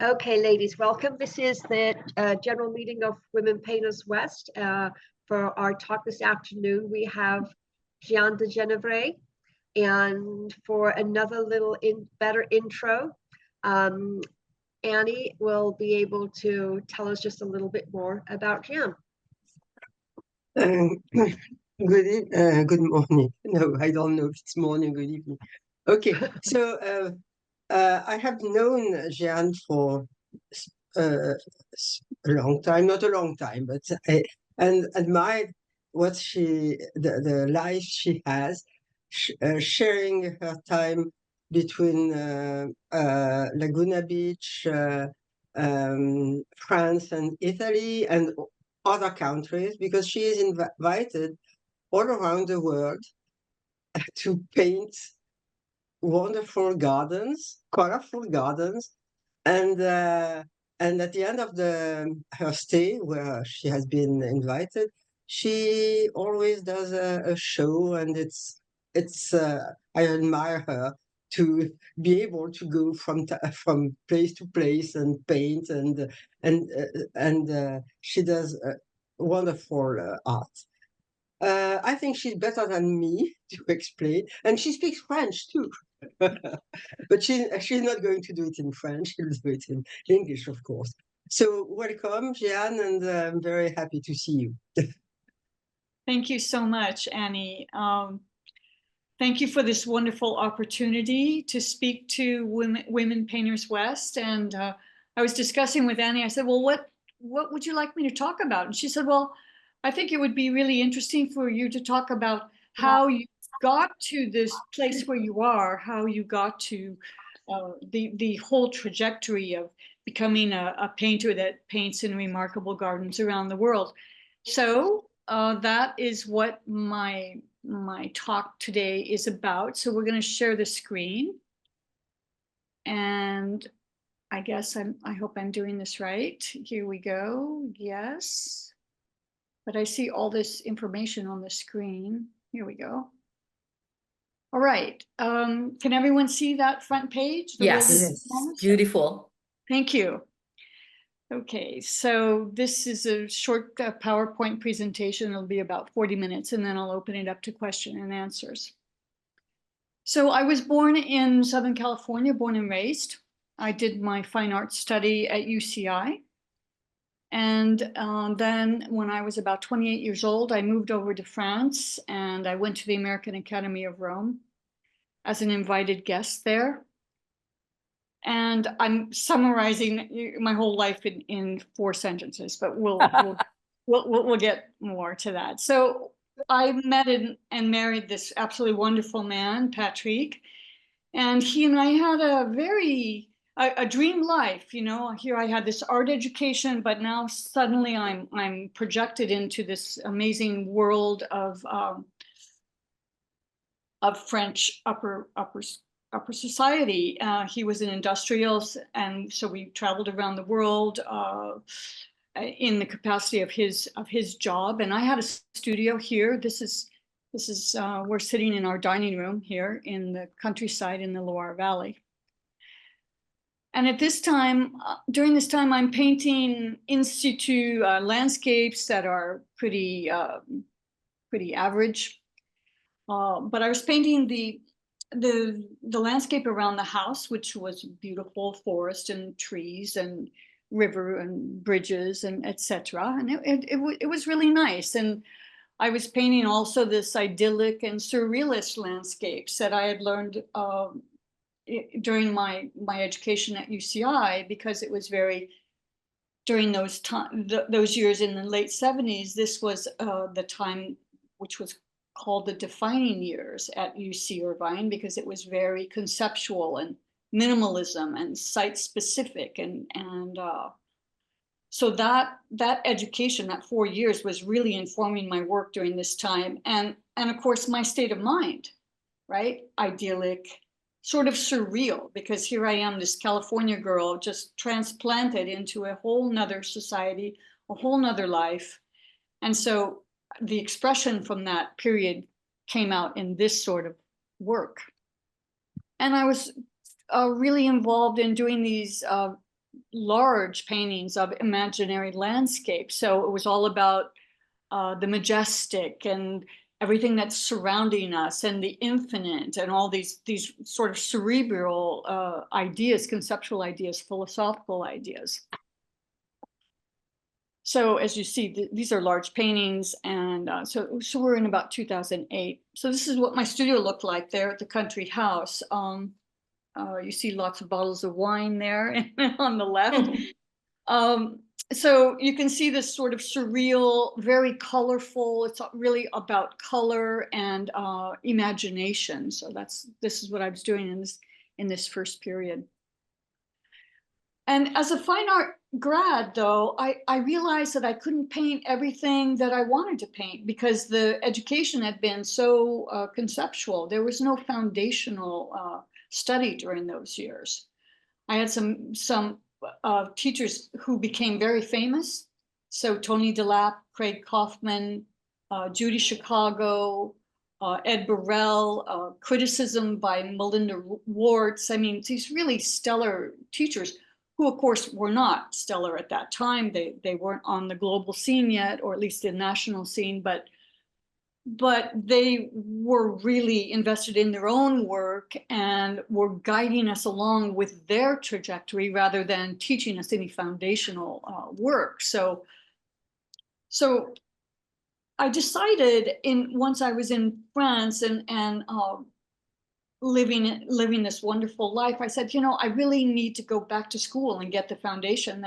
Okay, ladies, welcome. This is the general meeting of Women Painters West. For our talk this afternoon, we have Gianne de Genevraye. And for another little better intro, Annie will be able to tell us just a little bit more about Gianne. Good morning. No, I don't know if it's morning, good evening. Okay, so I have known Gianne for a long time, not a long time, but and admired what the life she has, sharing her time between Laguna Beach, France and Italy, and other countries, because she is invited all around the world to paint wonderful gardens, colorful gardens, and at the end of her stay, where she has been invited, she always does a show, and it's I admire her to be able to go from place to place and paint, and she does wonderful art. I think she's better than me to explain, and she speaks French too. But she's not going to do it in French. She'll do it in English, of course. So welcome, Gianne, and I'm very happy to see you. Thank you so much, Annie. Thank you for this wonderful opportunity to speak to Women Painters West. And I was discussing with Annie. I said, "Well, what would you like me to talk about?" And she said, "Well, I think it would be really interesting for you to talk about how you got to this place where you are, how you got to the whole trajectory of becoming a painter that paints in remarkable gardens around the world." So that is what my talk today is about. So we're going to share the screen, and I guess I hope I'm doing this right. Here we go. Yes. But I see all this information on the screen. Here we go. All right. Can everyone see that front page? Yes. Beautiful. Thank you. Okay, so this is a short PowerPoint presentation. It'll be about 40 minutes, and then I'll open it up to question and answers. So I was born in Southern California, born and raised. I did my fine arts study at UCI. And then when I was about 28 years old, I moved over to France, and I went to the American Academy of Rome as an invited guest there. And I'm summarizing my whole life in 4 sentences, but we'll get more to that. So I met and married this absolutely wonderful man, Patrick, and he and I had a dream life. You know, here I had this art education, but now suddenly I'm projected into this amazing world of French upper society. He was an industrial, and so we traveled around the world in the capacity of his job. And I had a studio here. This is we're sitting in our dining room here in the countryside in the Loire Valley. And at this time, during this time, I'm painting in situ landscapes that are pretty average. But I was painting the landscape around the house, which was beautiful forest and trees and river and bridges and etc. And it was really nice. And I was painting also this idyllic and surrealist landscapes that I had learned during my education at UCI, because it was during those years in the late 70s. This was the time which was called the defining years at UC Irvine, because it was very conceptual and minimalism and site specific, and so that education, that 4 years, was really informing my work during this time, and of course my state of mind, right? Idyllic, sort of surreal, because here I am, this California girl, just transplanted into a whole nother society, a whole nother life. And so the expression from that period came out in this sort of work. And I was really involved in doing these large paintings of imaginary landscapes. So it was all about the majestic and everything that's surrounding us and the infinite and all these sort of cerebral ideas, conceptual ideas, philosophical ideas. So as you see, these are large paintings, and so we're in about 2008. So this is what my studio looked like there at the country house. You see lots of bottles of wine there on the left. So you can see this sort of surreal, very colorful. It's really about color and imagination. So this is what I was doing in this first period. And as a fine art grad, though, I realized that I couldn't paint everything that I wanted to paint because the education had been so conceptual. There was no foundational study during those years. I had some teachers who became very famous. So Tony DeLapp, Craig Kaufman, Judy Chicago, Ed Burrell, criticism by Melinda Warts. I mean, these really stellar teachers who of course were not stellar at that time. They weren't on the global scene yet, or at least the national scene, but they were really invested in their own work and were guiding us along with their trajectory rather than teaching us any foundational work. So I decided once I was in France and living this wonderful life, I said, I really need to go back to school and get the foundation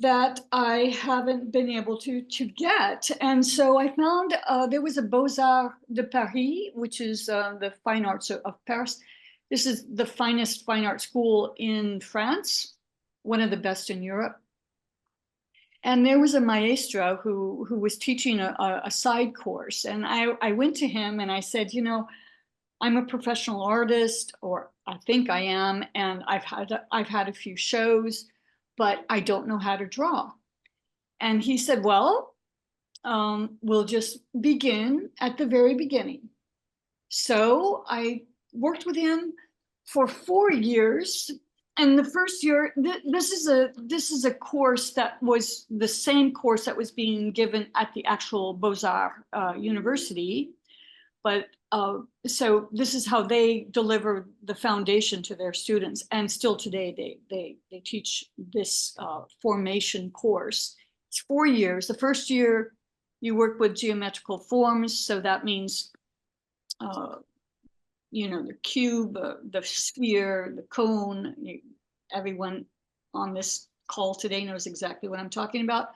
that I haven't been able to get. And so I found there was a Beaux-Arts de Paris, which is the fine arts of Paris. This is the finest fine art school in France, one of the best in Europe. And there was a maestro who was teaching a side course. And I went to him and I said, I'm a professional artist, or I think I am, and I've had a few shows, but I don't know how to draw. And he said, well, we'll just begin at the very beginning. So I worked with him for 4 years. And the first year, this is a course that was the same course that was being given at the actual Beaux-Arts University. But so this is how they deliver the foundation to their students. And still today, they teach this formation course. It's 4 years. The first year, you work with geometrical forms. So that means, the cube, the sphere, the cone. Everyone on this call today knows exactly what I'm talking about.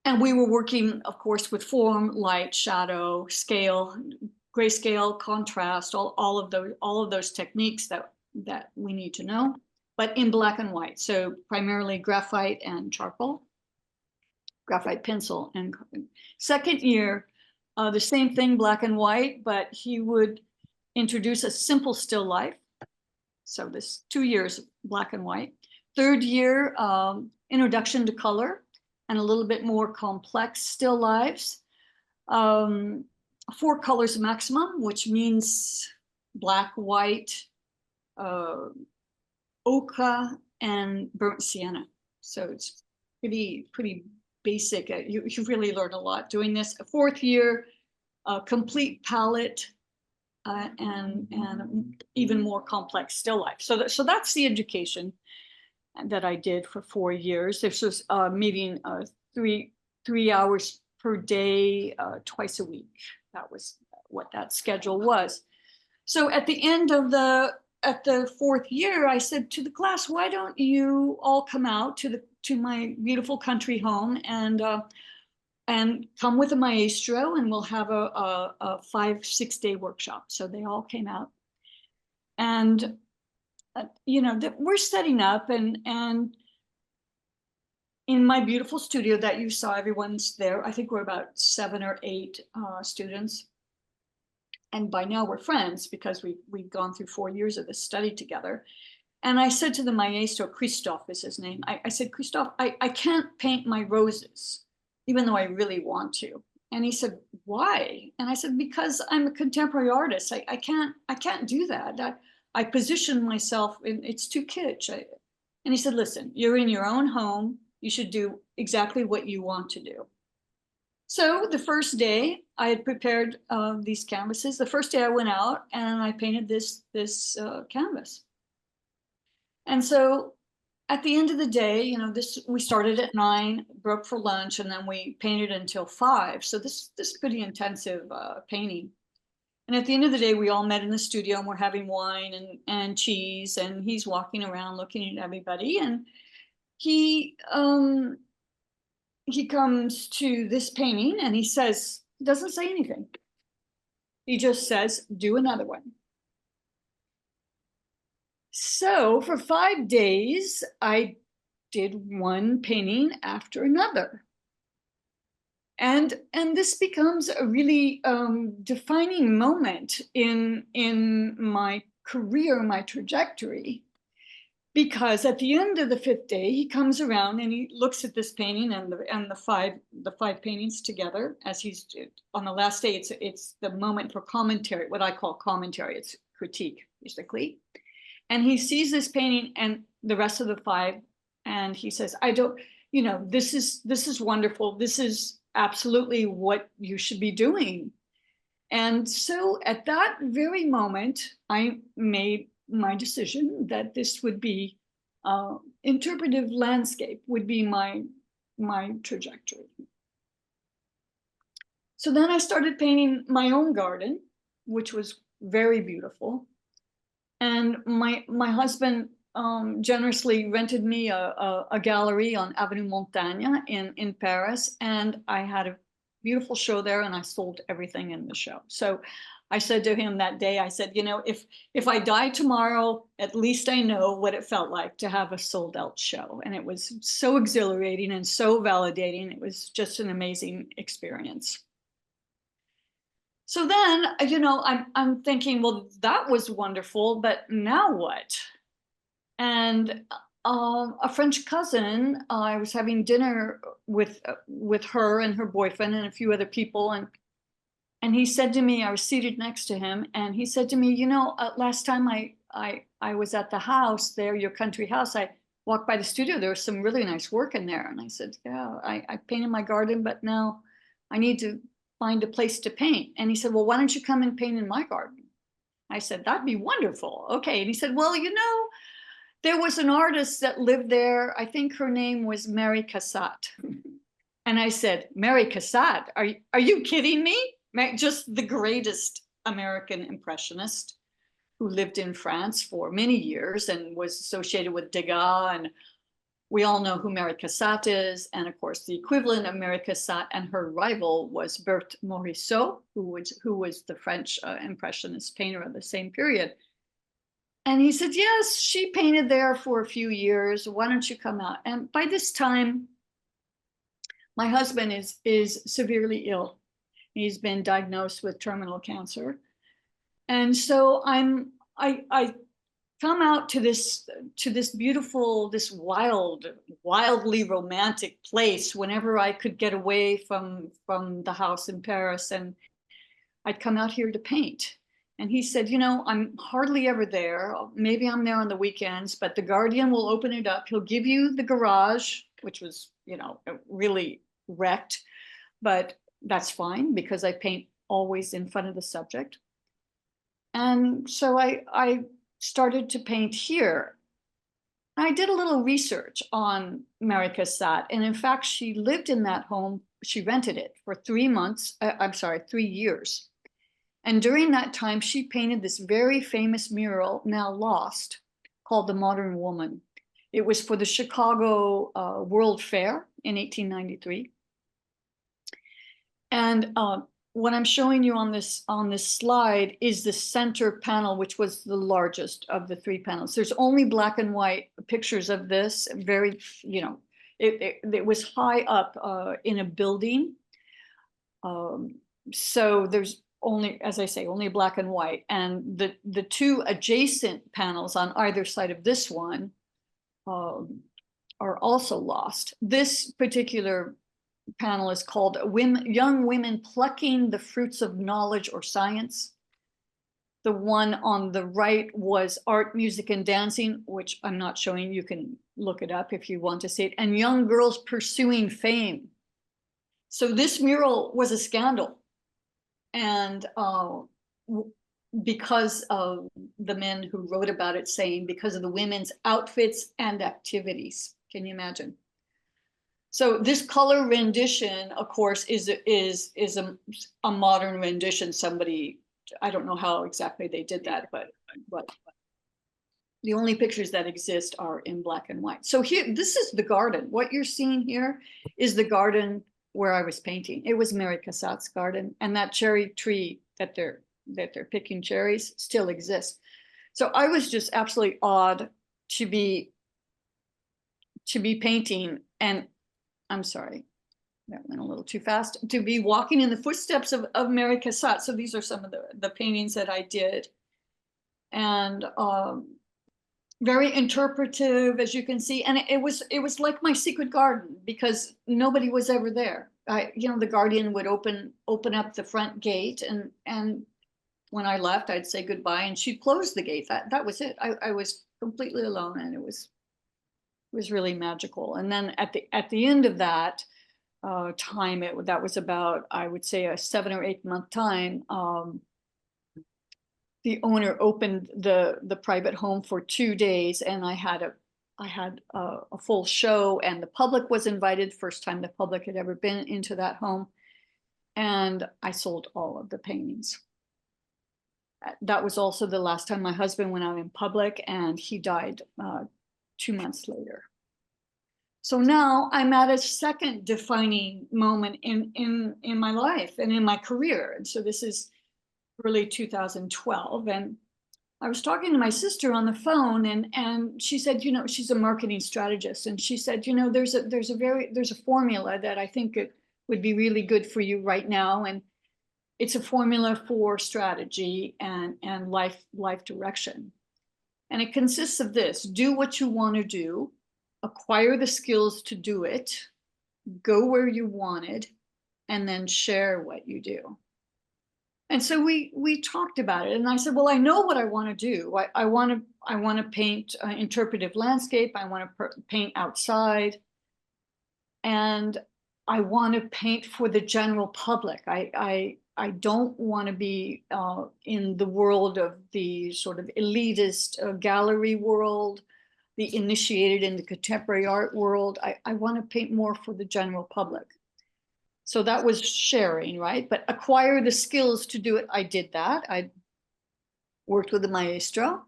And we were working, of course, with form, light, shadow, scale, grayscale, contrast, all of those techniques that we need to know, but in black and white. So primarily graphite and charcoal, graphite pencil. And second year, the same thing, black and white, but he would introduce a simple still life. So this 2 years, black and white. Third year, introduction to color and a little bit more complex still lives. 4 colors maximum, which means black, white, ochre, and burnt sienna. So it's pretty basic. You really learn a lot doing this. 4th year, complete palette, and even more complex still life. So that's the education that I did for 4 years. This was meeting 3 hours per day, twice a week. That was what that schedule was. So at the end of the 4th year, I said to the class, why don't you all come out to my beautiful country home and come with a maestro, and we'll have a 5-6 day workshop. So they all came out, and we're setting up, and in my beautiful studio that you saw, everyone's there. I think we're about 7 or 8 students. And by now we're friends because we've gone through 4 years of this study together. And I said to the maestro, Christophe is his name. I said, Christophe, I can't paint my roses, even though I really want to. And he said, why? And I said, because I'm a contemporary artist. I can't do that. I position myself, and it's too kitsch. And he said, listen, you're in your own home. You should do exactly what you want to do. So the first day I had prepared these canvases. The first day I went out and I painted this canvas. And so at the end of the day, you know, we started at 9, broke for lunch, and then we painted until 5. So this pretty intensive painting. And at the end of the day, we all met in the studio and we're having wine and cheese, and he's walking around looking at everybody. And he comes to this painting and he says, doesn't say anything. He just says, do another one. So for 5 days, I did one painting after another. And this becomes a really defining moment in my career, my trajectory, because at the end of the 5th day, he comes around and he looks at this painting and the five paintings together. As he's on the last day, it's the moment for commentary, what I call commentary. It's critique, basically. And he sees this painting and the rest of the 5, and he says, I don't, you know, this is wonderful. This is absolutely what you should be doing. And so at that very moment, I made my decision that this would be interpretive landscape would be my trajectory. So then I started painting my own garden, which was very beautiful. And my husband generously rented me a gallery on Avenue Montaigne in Paris, and I had a beautiful show there, and I sold everything in the show. So I said to him that day, I said, you know, if I die tomorrow, at least I know what it felt like to have a sold out show. And it was so exhilarating and so validating. It was just an amazing experience. So then, you know, I'm thinking, well, that was wonderful, but now what? And a French cousin, I was having dinner with her and her boyfriend and a few other people, and he said to me, I was seated next to him, and he said to me, you know, last time I was at the house there, your country house, I walked by the studio, there was some really nice work in there. And I said, yeah, I painted my garden, but now I need to find a place to paint. And he said, well, why don't you come and paint in my garden? I said, that'd be wonderful. Okay. And he said, well, you know, there was an artist that lived there. I think her name was Mary Cassatt. And I said, Mary Cassatt, are you kidding me? Just the greatest American impressionist who lived in France for many years and was associated with Degas. And we all know who Mary Cassatt is. And of course, the equivalent of Mary Cassatt and her rival was Berthe Morisot, who was the French impressionist painter of the same period. And he said, yes, she painted there for a few years. Why don't you come out? And by this time, my husband is severely ill. He's been diagnosed with terminal cancer. And so I come out to this beautiful, this wildly romantic place whenever I could get away from the house in Paris, and I'd come out here to paint. And he said, you know, I'm hardly ever there. Maybe I'm there on the weekends, but the Guardian will open it up. He'll give you the garage, which was, you know, really wrecked, but that's fine because I paint always in front of the subject. And so I started to paint here. I did a little research on Mary Cassatt, and in fact, she lived in that home. She rented it for 3 years. And during that time, she painted this very famous mural, now lost, called The Modern Woman. It was for the Chicago World Fair in 1893. And what I'm showing you on this slide is the center panel, which was the largest of the 3 panels. There's only black and white pictures of this. Very, you know, it was high up in a building. So there's only, as I say, only black and white. And the 2 adjacent panels on either side of this one are also lost. This particular panel is called Young Women Plucking the Fruits of Knowledge or Science. The one on the right was Art, Music, and Dancing, which I'm not showing. You can look it up if you want to see it. And young girls pursuing fame. So this mural was a scandal. And because of the men who wrote about it saying because of the women's outfits and activities. Can you imagine? So this color rendition, of course, is a modern rendition. Somebody, I don't know how exactly they did that, but the only pictures that exist are in black and white. So here, this is the garden. What you're seeing here is the garden where I was painting. It was Mary Cassatt's garden, and that cherry tree that they're picking cherries still exists. So I was just absolutely awed to be painting, and I'm sorry, that went a little too fast, to be walking in the footsteps of Mary Cassatt. So these are some of the paintings that I did. And very interpretive, as you can see. And it was like my secret garden because nobody was ever there. The guardian would open up the front gate, and when I left, I'd say goodbye, and she'd close the gate. That was it. I was completely alone, and it was really magical. And then at the end of that time, that was about, I would say, a 7 or 8 month time. The owner opened the private home for 2 days, and I had a full show, and the public was invited. First time the public had ever been into that home, and I sold all of the paintings. That was also the last time my husband went out in public, and he died 2 months later. So now I'm at a second defining moment in my life and in my career. And so this is early 2012. And I was talking to my sister on the phone, and she said, she's a marketing strategist. And she said, there's a formula that I think it would be really good for you right now. And it's a formula for strategy and life direction. And it consists of this: do what you want to do, acquire the skills to do it, go where you wanted, and then share what you do. And so we talked about it, and I said, well, I know what I want to do. I want to paint interpretive landscape. I want to paint outside, and I want to paint for the general public. I don't want to be in the world of the sort of elitist gallery world, the initiated in the contemporary art world. I want to paint more for the general public. So that was sharing, right? But acquire the skills to do it. I did that. I worked with the maestro.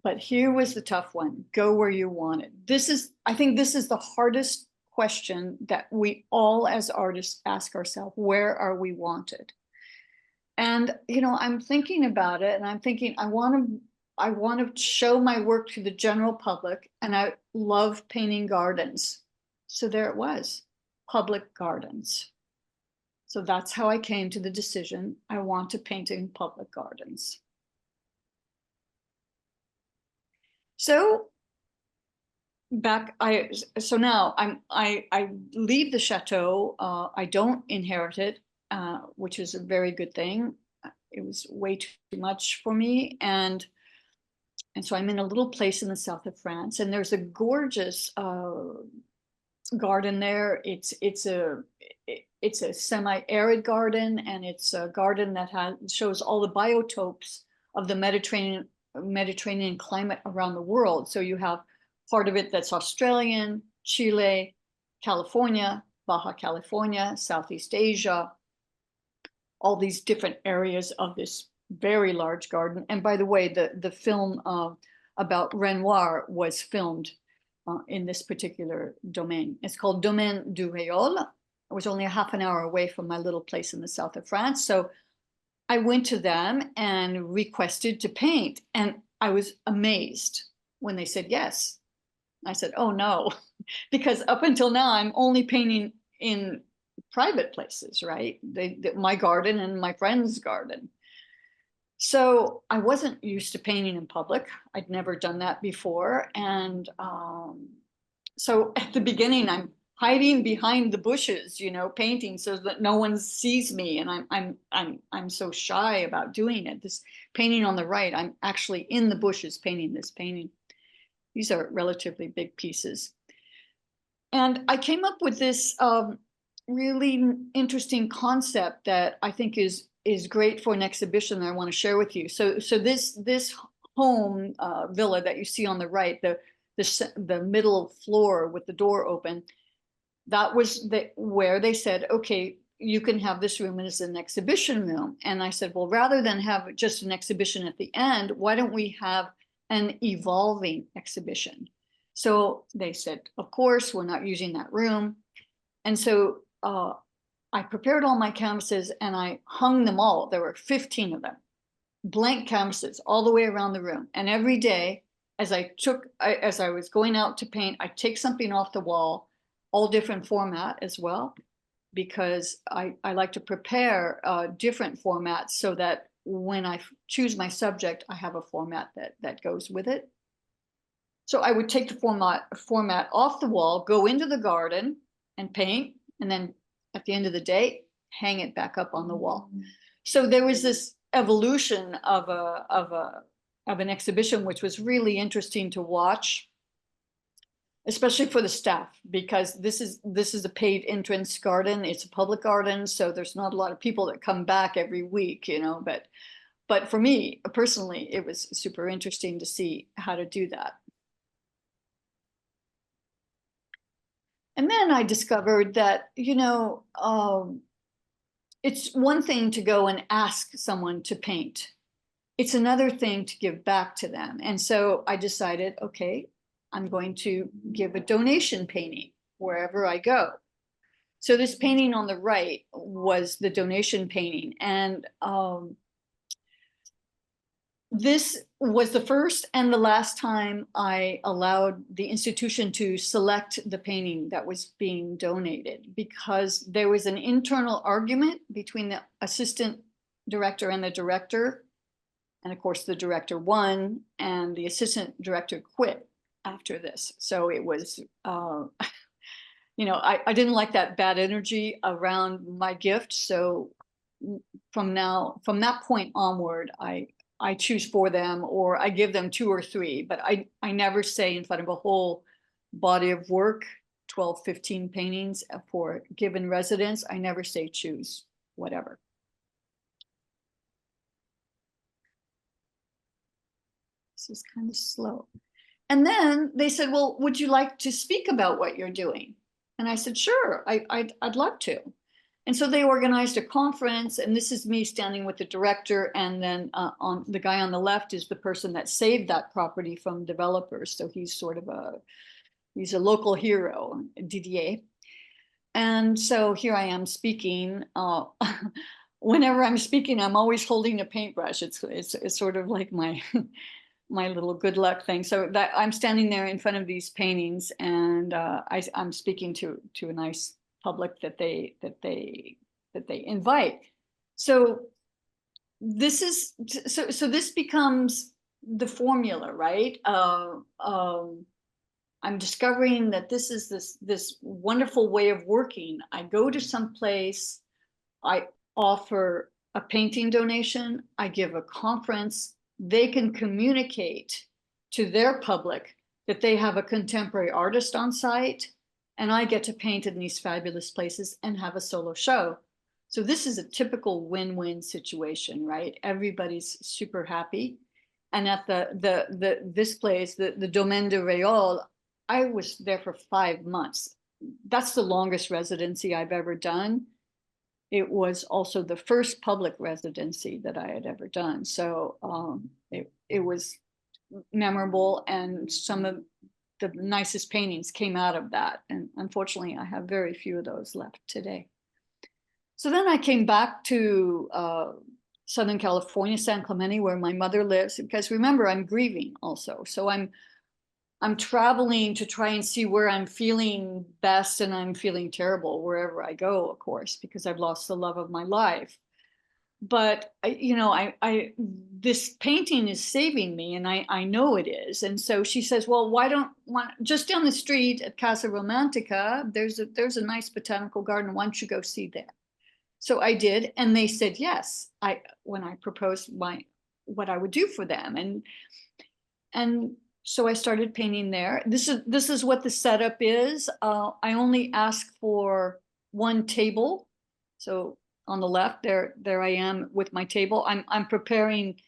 But here was the tough one: go where you wanted. I think this is the hardest question that we all as artists ask ourselves: where are we wanted? And I'm thinking about it, and I'm thinking I want to show my work to the general public, and I love painting gardens. So there it was, public gardens. So that's how I came to the decision: I want to paint in public gardens. So now I leave the chateau. I don't inherit it, which is a very good thing. It was way too much for me, and so I'm in a little place in the south of France, and there's a gorgeous garden there. It's a semi-arid garden, and it's a garden that shows all the biotopes of the Mediterranean climate around the world. So you have part of it that's Australian, Chile, California, Baja California, Southeast Asia, all these different areas of this very large garden. And by the way, the film about Renoir was filmed in this particular domain. It's called Domaine du Réole. I was only a half an hour away from my little place in the south of France. So I went to them and requested to paint. And I was amazed when they said yes. I said, oh no, because up until now, I'm only painting in private places, right? My garden and my friend's garden. So I wasn't used to painting in public. I'd never done that before. And so at the beginning, I'm hiding behind the bushes, painting so that no one sees me. And I'm so shy about doing it. This painting on the right, I'm actually in the bushes painting this painting. These are relatively big pieces. And I came up with this really interesting concept that I think is great for an exhibition that I want to share with you. So this home villa that you see on the right, the middle floor with the door open, that was where they said, okay, you can have this room as an exhibition room. And I said, well, rather than have just an exhibition at the end, why don't we have an evolving exhibition? So they said, of course, we're not using that room. And so I prepared all my canvases and I hung them all. There were 15 of them, blank canvases all the way around the room. And every day, as I was going out to paint, I take something off the wall, all different format as well, because I like to prepare different formats so that when I choose my subject, I have a format that goes with it. So I would take the format off the wall, go into the garden and paint, and then at the end of the day, hang it back up on the wall. So there was this evolution of an exhibition, which was really interesting to watch, especially for the staff, because this is a paid entrance garden. It's a public garden, so there's not a lot of people that come back every week, you know, but for me personally, it was super interesting to see how to do that. And then I discovered that, you know, it's one thing to go and ask someone to paint. It's another thing to give back to them. And so I decided, okay, I'm going to give a donation painting wherever I go. So this painting on the right was the donation painting. And this was the first and the last time I allowed the institution to select the painting that was being donated, because there was an internal argument between the assistant director and the director. And of course, the director won and the assistant director quit after this. So it was, you know, I didn't like that bad energy around my gift. So from that point onward, I choose for them, or I give them 2 or 3, but I never say in front of a whole body of work, 12, 15 paintings for given residents. I never say choose, whatever. This is kind of slow. And then they said, well, would you like to speak about what you're doing? And I said, sure, I'd love to. And so they organized a conference, and this is me standing with the director, and then on the guy on the left is the person that saved that property from developers. So he's sort of he's a local hero, Didier. And so here I am speaking. Whenever I'm speaking, I'm always holding a paintbrush. It's sort of like my my little good luck thing. So that I'm standing there in front of these paintings, and I'm speaking to a nice public that they invite. So this is so this becomes the formula, right? I'm discovering that this is this wonderful way of working. I go to some place, I offer a painting donation, I give a conference, they can communicate to their public that they have a contemporary artist on site, and I get to paint in these fabulous places and have a solo show. So this is a typical win-win situation, right? Everybody's super happy. And at this place, the Domaine de Réole, I was there for 5 months. That's the longest residency I've ever done. It was also the first public residency that I had ever done. So it was memorable, and some of the nicest paintings came out of that. And unfortunately, I have very few of those left today. So then I came back to Southern California, San Clemente, where my mother lives, because remember, I'm grieving also. So I'm traveling to try and see where I'm feeling best, and I'm feeling terrible wherever I go, of course, because I've lost the love of my life. But you know, this painting is saving me, and I know it is. And so she says, well, why just down the street at Casa Romantica, there's a nice botanical garden. Why don't you go see there? So I did, and they said yes. When I proposed what I would do for them, and so I started painting there. This is what the setup is. I only ask for one table. So on the left there I am with my table. I'm preparing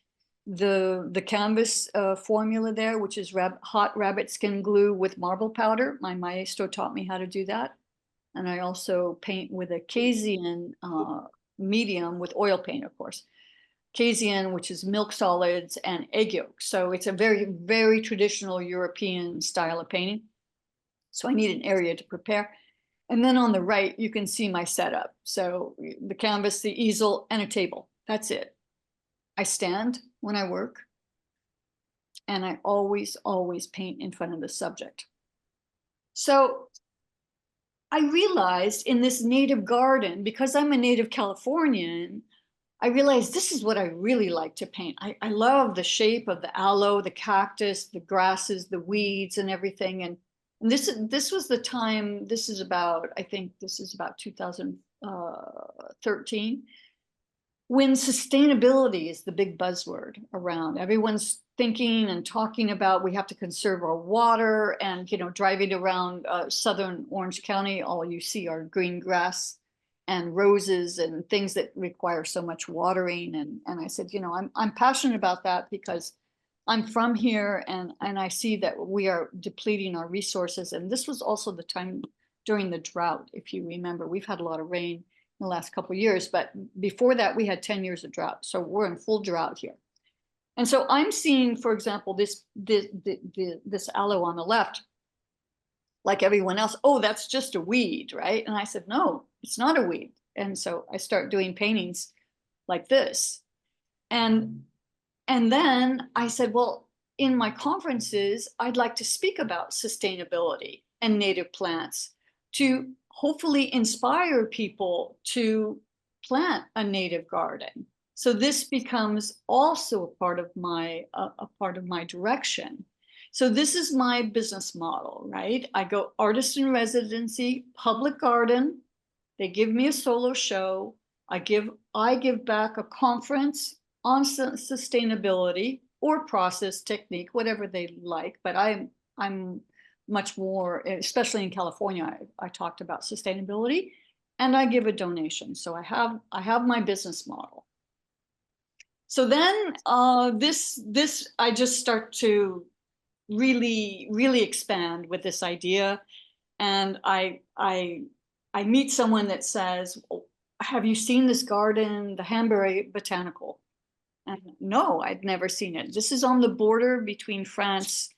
the canvas formula there, which is hot rabbit skin glue with marble powder. My maestro taught me how to do that. And I also paint with a Casian medium with oil paint, of course. Casian, which is milk solids and egg yolks. So it's a very, very traditional European style of painting. So I need an area to prepare. And then on the right, you can see my setup. So the canvas, the easel, and a table. That's it. I stand when I work. And I always, always paint in front of the subject. So I realized in this native garden, because I'm a native Californian, I realized this is what I really like to paint. I love the shape of the aloe, the cactus, the grasses, the weeds, and everything. And this was the time, this is about, I think this is about 2013, when sustainability is the big buzzword around. Everyone's thinking and talking about we have to conserve our water, and driving around southern Orange County, all you see are green grass and roses and things that require so much watering. And I said, I'm passionate about that because I'm from here, and I see that we are depleting our resources. And this was also the time during the drought. If you remember, we've had a lot of rain in the last couple of years, but before that we had 10 years of drought. So we're in full drought here. And so I'm seeing, for example, this aloe on the left, like everyone else, oh, that's just a weed, right? And I said, no, it's not a weed. And so I start doing paintings like this. And then I said, well, in my conferences, I'd like to speak about sustainability and native plants to hopefully inspire people to plant a native garden. So this becomes also a part of my direction. So this is my business model, right? I go artist in residency, public garden. They give me a solo show. I give back a conference on sustainability or process technique, whatever they like. But I'm much more, especially in California, I talked about sustainability, and I give a donation. So I have my business model. So then this I just start to really expand with this idea. And I meet someone that says, oh, have you seen this garden, the Hambury Botanical? And no, I'd never seen it. This is on the border between France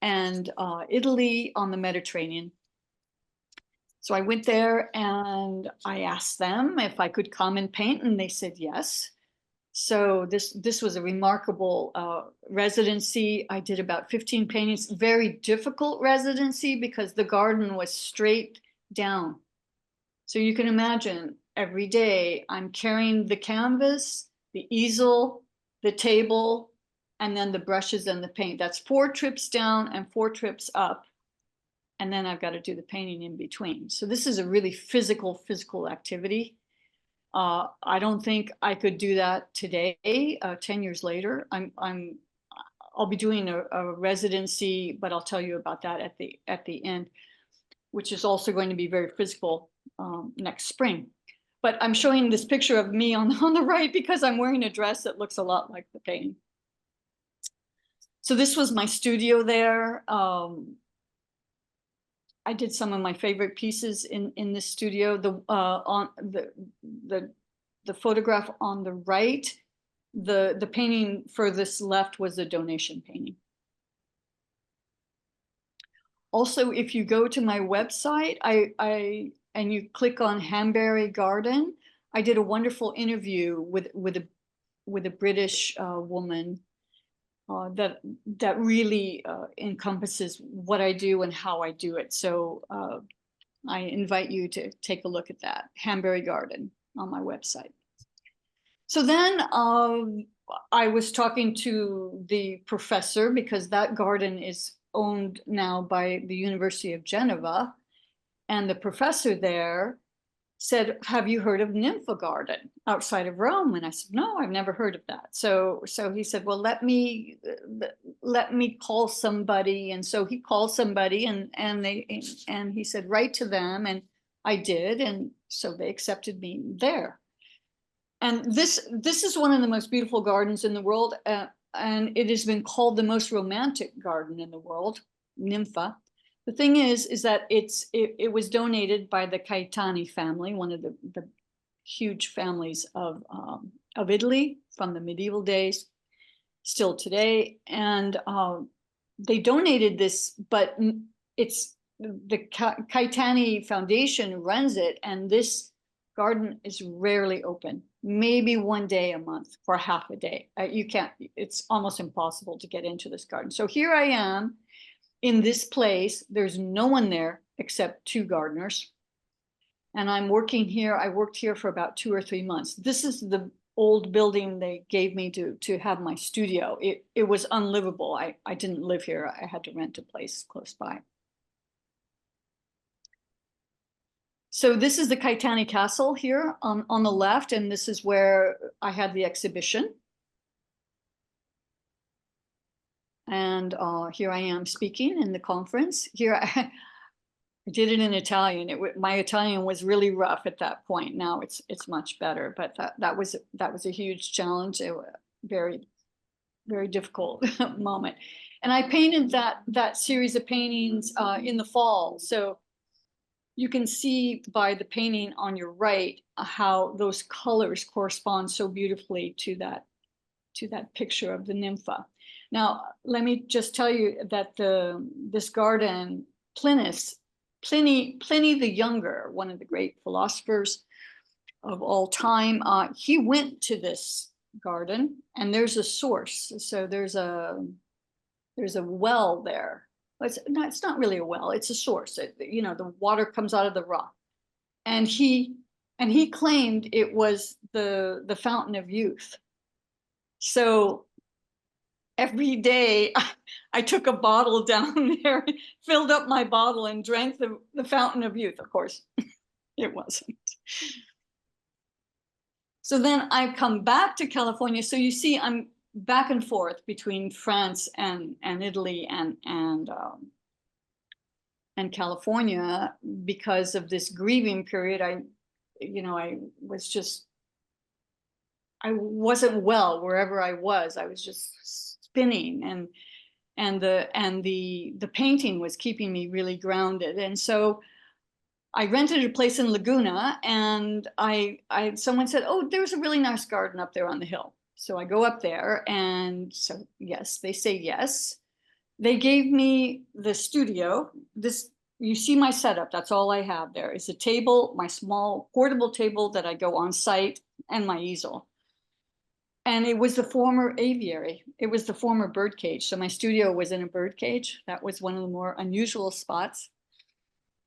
and Italy on the Mediterranean. So I went there and I asked them if I could come and paint, and they said yes. So this was a remarkable residency. I did about 15 paintings. Very difficult residency because the garden was straight down. So you can imagine every day I'm carrying the canvas, the easel, the table, and then the brushes and the paint. That's 4 trips down and 4 trips up. And then I've got to do the painting in between. So this is a really physical activity. I don't think I could do that today, 10 years later. I'll be doing a residency, but I'll tell you about that at the end, which is also going to be very physical next spring. But I'm showing this picture of me on the right because I'm wearing a dress that looks a lot like the painting. So this was my studio there. I did some of my favorite pieces in this studio. The photograph on the right, the painting furthest left was a donation painting. Also, if you go to my website, and you click on Hambury Garden, I did a wonderful interview with a British woman that really encompasses what I do and how I do it. So I invite you to take a look at that, Hambury Garden, on my website. So then I was talking to the professor, because that garden is owned now by the University of Geneva. And the professor there said, have you heard of Nympha Garden outside of Rome? And I said, no, I've never heard of that. So he said, well, let me call somebody. And so he called somebody, and he said, write to them. And I did. And so they accepted me there. And this is one of the most beautiful gardens in the world. And it has been called the most romantic garden in the world, Nympha. The thing is that it was donated by the Caetani family, one of the huge families of Italy from the medieval days, still today. And they donated this, but it's the Caetani Foundation runs it, and this garden is rarely open. Maybe one day a month for half a day. You can't. It's almost impossible to get into this garden. So here I am in this place. There's no one there except 2 gardeners. And I'm working here. I worked here for about 2 or 3 months. This is the old building they gave me to have my studio. It was unlivable. I didn't live here. I had to rent a place close by. So this is the Caetani Castle here on the left, and this is where I had the exhibition. And here I am speaking in the conference. Here I did it in Italian. My Italian was really rough at that point. Now it's much better, but that was a huge challenge. It was very, very difficult moment. And I painted that series of paintings in the fall. So you can see by the painting on your right how those colors correspond so beautifully to that picture of the Nympha. Now, let me just tell you that this garden, Pliny the Younger, one of the great philosophers of all time, he went to this garden, and there's a source. So there's a well there. It's not really a well, it's a source. The water comes out of the rock. And he claimed it was the fountain of youth. So every day I took a bottle down there, filled up my bottle, and drank the fountain of youth. Of course, it wasn't. So then I come back to California. So you see, I'm back and forth between France and Italy and California because of this grieving period. I wasn't well wherever I was. I was just spinning, and the painting was keeping me really grounded. And so I rented a place in Laguna, and someone said, oh, there's a really nice garden up there on the hill. So I go up there, and so yes, they say yes. They gave me the studio. You see my setup. That's all I have there is a table, my small portable table that I go on site, and my easel. And it was the former aviary. It was the former bird cage. So my studio was in a bird cage. That was one of the more unusual spots.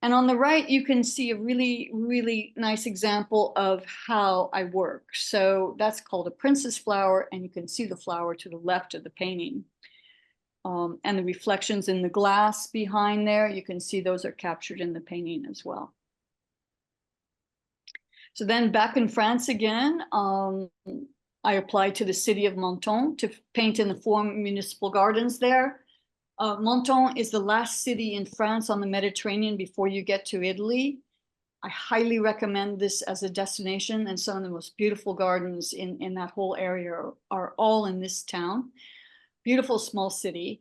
And on the right, you can see a really, really nice example of how I work. So that's called a princess flower, and you can see the flower to the left of the painting. And the reflections in the glass behind there, you can see those are captured in the painting as well. So then back in France again, I applied to the city of Menton to paint in the 4 municipal gardens there. Menton is the last city in France on the Mediterranean before you get to Italy. I highly recommend this as a destination, and some of the most beautiful gardens in that whole area are all in this town. Beautiful small city.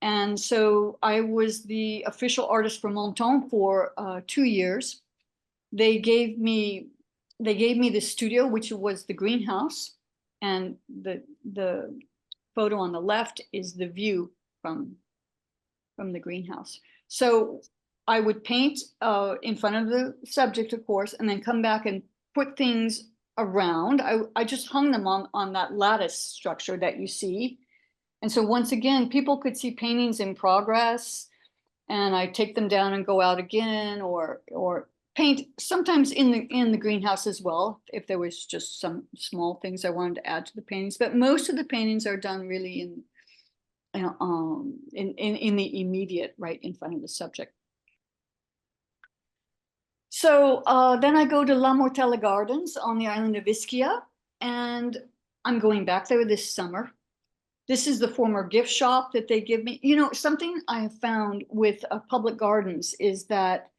And so I was the official artist for Menton for 2 years. They gave me the studio, which was the greenhouse, and the photo on the left is the view from the greenhouse. So I would paint in front of the subject, of course, and then come back and put things around. I just hung them on that lattice structure that you see. And so once again, people could see paintings in progress, and I take them down and go out again, or paint sometimes in the greenhouse as well, if there was just some small things I wanted to add to the paintings. But most of the paintings are done really in the immediate, right in front of the subject. So then I go to La Mortella Gardens on the island of Ischia, and I'm going back there this summer. This is the former gift shop that they give me. You know, something I have found with public gardens is that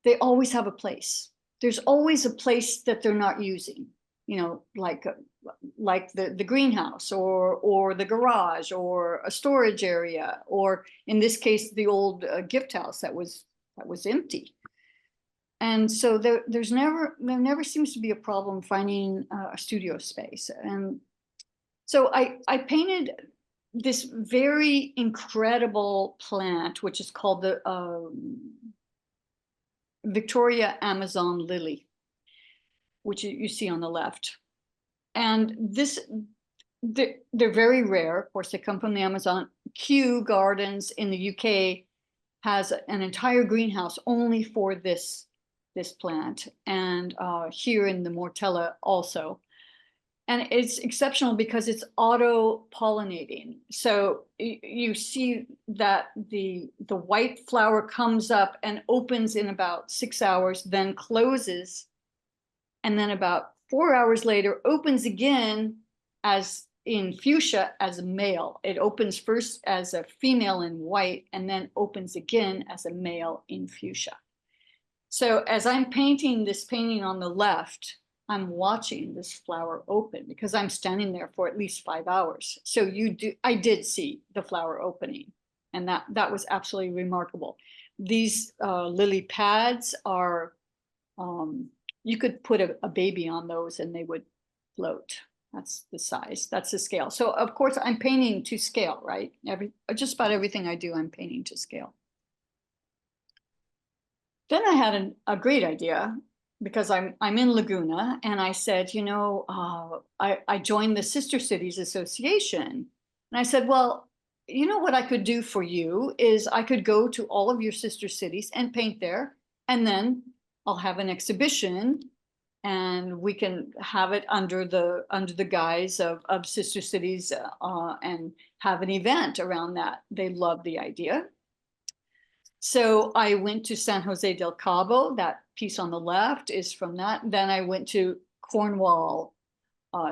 they always have a place. There's always a place that they're not using, you know, like the greenhouse or the garage or a storage area, or in this case, the old gift house that was empty. And so there never seems to be a problem finding a studio space. And so I painted this very incredible plant, which is called the Victoria Amazon lily, which you see on the left. And they're very rare. Of course, they come from the Amazon. Kew Gardens in the UK has an entire greenhouse only for this plant, and here in the Mortella also. And it's exceptional because it's auto-pollinating. So you see that the white flower comes up and opens in about 6 hours, then closes, and then about 4 hours later opens again as in fuchsia as a male. It opens first as a female in white and then opens again as a male in fuchsia. So as I'm painting this painting on the left, I'm watching this flower open because I'm standing there for at least 5 hours. So I did see the flower opening, and that was absolutely remarkable. These lily pads are, you could put a baby on those and they would float. That's the size, that's the scale. So of course I'm painting to scale, right? Just about everything I do, I'm painting to scale. Then I had a great idea because I'm in Laguna, and I said, you know, I joined the Sister Cities Association. And I said, well, you know what I could do for you is I could go to all of your sister cities and paint there, and then I'll have an exhibition and we can have it under the guise of Sister Cities and have an event around that. They loved the idea. So I went to San Jose del Cabo. That piece on the left is from that. Then I went to Cornwall,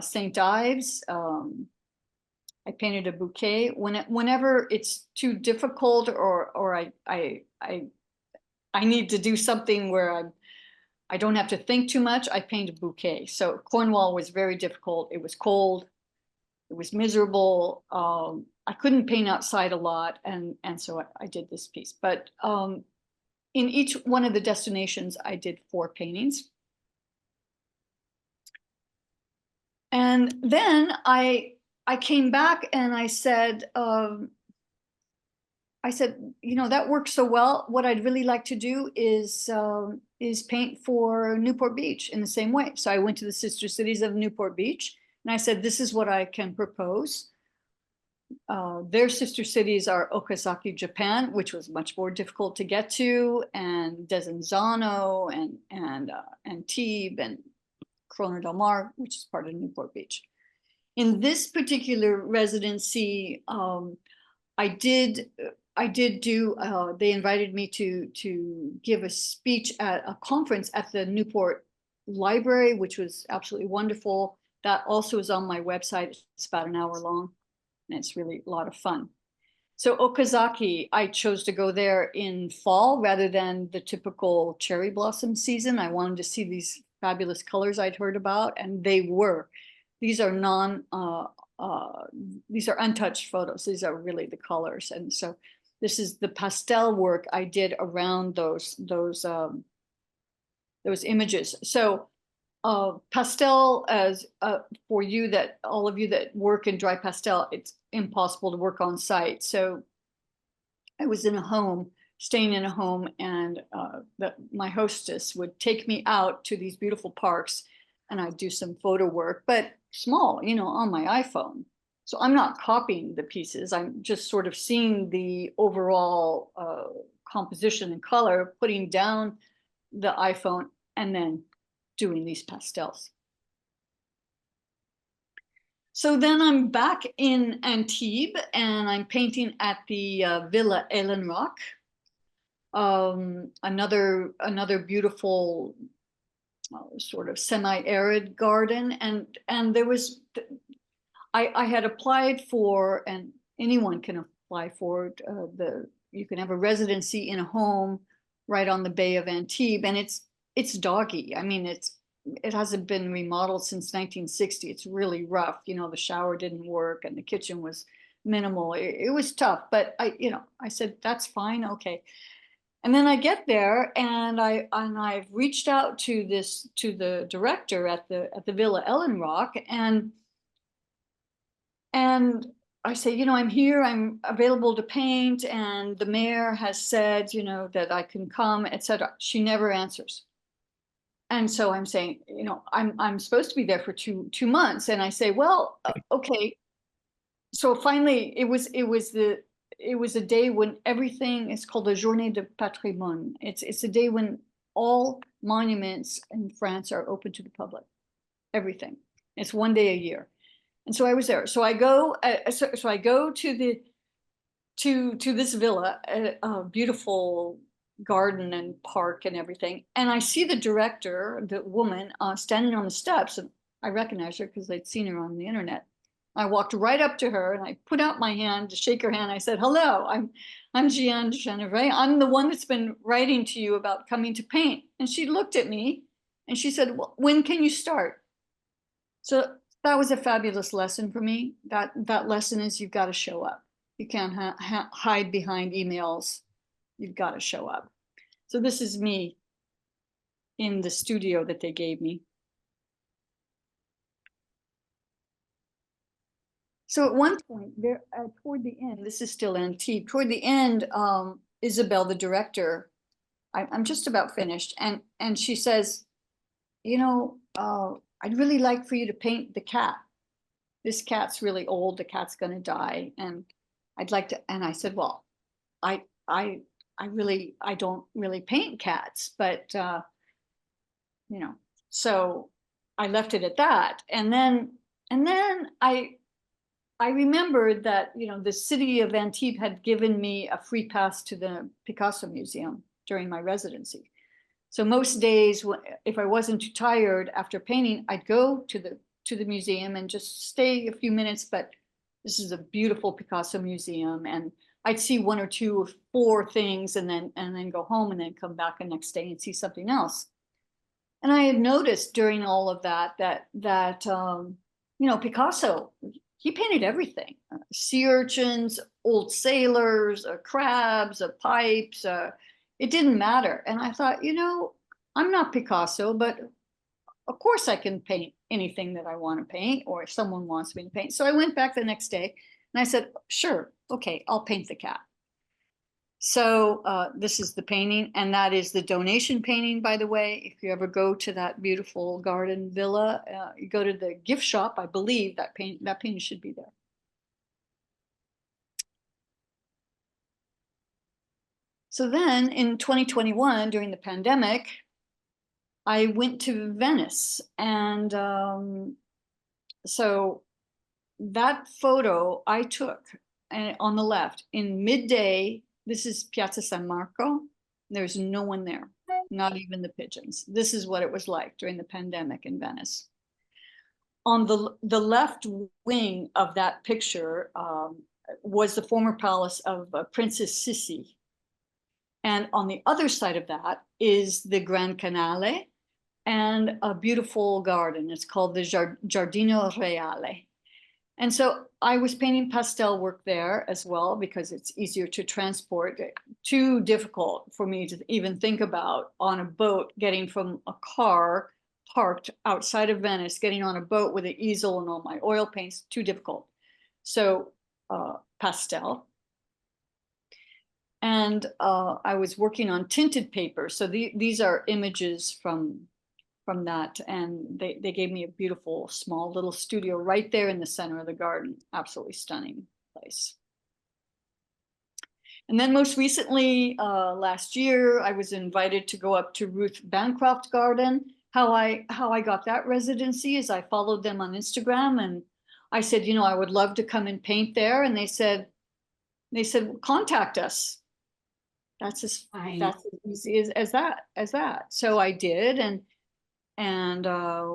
St. Ives. I painted a bouquet. Whenever it's too difficult or I need to do something where I don't have to think too much, I paint a bouquet. So Cornwall was very difficult. It was cold. It was miserable. I couldn't paint outside a lot, and so I did this piece. But in each one of the destinations, I did 4 paintings. And then I came back and I said, you know, that works so well. What I'd really like to do is paint for Newport Beach in the same way. So I went to the Sister Cities of Newport Beach, and I said, this is what I can propose. Their sister cities are Okazaki, Japan, which was much more difficult to get to, and Desenzano and Antibes and Corona del Mar, which is part of Newport Beach. In this particular residency, I did do, they invited me to give a speech at a conference at the Newport Library, which was absolutely wonderful. That also is on my website. It's about an hour long, and it's really a lot of fun. So Okazaki, I chose to go there in fall rather than the typical cherry blossom season. I wanted to see these fabulous colors I'd heard about, and they were. These are these are untouched photos. These are really the colors. And so this is the pastel work I did around those images. So pastel, as for you that all of you that work in dry pastel, it's impossible to work on site. So I was in a home, staying in a home, and my hostess would take me out to these beautiful parks, and I'd do some photo work, but small, you know, on my iPhone. So I'm not copying the pieces. I'm just sort of seeing the overall composition and color, putting down the iPhone, and then doing these pastels. So then I'm back in Antibes, and I'm painting at the Villa Elenrock. Another beautiful sort of semi-arid garden, and there was I had applied for, and anyone can apply for it, you can have a residency in a home right on the Bay of Antibes, and it's doggy. I mean, it hasn't been remodeled since 1960. It's really rough. You know, the shower didn't work and the kitchen was minimal. It was tough, but I said, that's fine. Okay. And then I get there and I've reached out to the director at the Villa Ellen Rock, and I say, I'm here, I'm available to paint, and the mayor has said, that I can come, etc. She never answers. And so I'm saying, I'm supposed to be there for two months. And I say, well, okay. So finally it was a day when everything is called the Journée de Patrimoine. It's a day when all monuments in France are open to the public. Everything. It's one day a year. And so I was there. So I go. So I go to this villa, a beautiful garden and park and everything. And I see the director, the woman, standing on the steps, and I recognized her because I'd seen her on the internet. I walked right up to her and I put out my hand to shake her hand. I said, "Hello, I'm Gianne Genevraye. I'm the one that's been writing to you about coming to paint." And she looked at me and she said, "Well, when can you start?" So that was a fabulous lesson for me. That lesson is you've got to show up. You can't hide behind emails. You've got to show up. So this is me in the studio that they gave me. So at one point, there toward the end, this is still Antibes. Toward the end, Isabel, the director, I'm just about finished, and she says, I'd really like for you to paint the cat. This cat's really old. The cat's going to die, and I'd like to. And I said, well, I don't really paint cats, but so I left it at that, and then I remembered that, the city of Antibes had given me a free pass to the Picasso Museum during my residency. So most days, if I wasn't too tired after painting, I'd go to the museum and just stay a few minutes. But this is a beautiful Picasso museum, and I'd see one or two or four things, and then go home, and then come back the next day and see something else. And I had noticed during all of that Picasso, he painted everything: sea urchins, old sailors, crabs, pipes. It didn't matter. And I thought, I'm not Picasso, but of course I can paint anything that I want to paint, or if someone wants me to paint. So I went back the next day and I said, sure, okay, I'll paint the cat. So this is the painting, and that is the donation painting, by the way. If you ever go to that beautiful garden villa, you go to the gift shop, I believe that painting should be there. So then in 2021, during the pandemic, I went to Venice, and so that photo I took on the left in midday. This is Piazza San Marco. There's no one there, not even the pigeons. This is what it was like during the pandemic in Venice. On the left wing of that picture was the former palace of Princess Sissi. And on the other side of that is the Grand Canale and a beautiful garden. It's called the Giardino Reale. And so I was painting pastel work there as well, because it's easier to transport. Too difficult for me to even think about on a boat, getting from a car parked outside of Venice, getting on a boat with an easel and all my oil paints, too difficult. So pastel. And I was working on tinted paper. So these are images from that, and they gave me a beautiful small little studio right there in the center of the garden. Absolutely stunning place. And then most recently, last year, I was invited to go up to Ruth Bancroft Garden. How I got that residency is I followed them on Instagram, and I said, I would love to come and paint there. And they said, contact us. That's as Right. that's as easy as that. So I did, and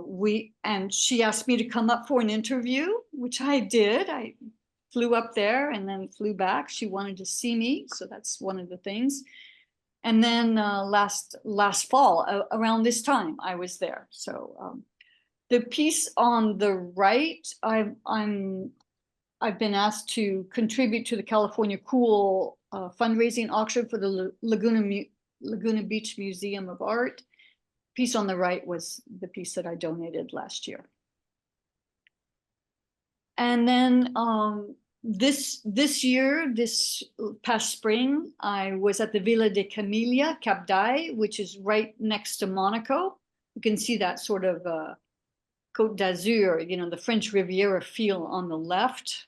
she asked me to come up for an interview, which I did. I flew up there and then flew back. She wanted to see me, so that's one of the things. And then last fall, around this time, I was there. So the piece on the right, I've been asked to contribute to the California Cool fundraising auction for the Laguna Beach Museum of Art. Piece on the right was the piece that I donated last year. And then this past spring, I was at the Villa de Camilla, Cap d'Aille, which is right next to Monaco. You can see that sort of Côte d'Azur, you know, the French Riviera feel on the left.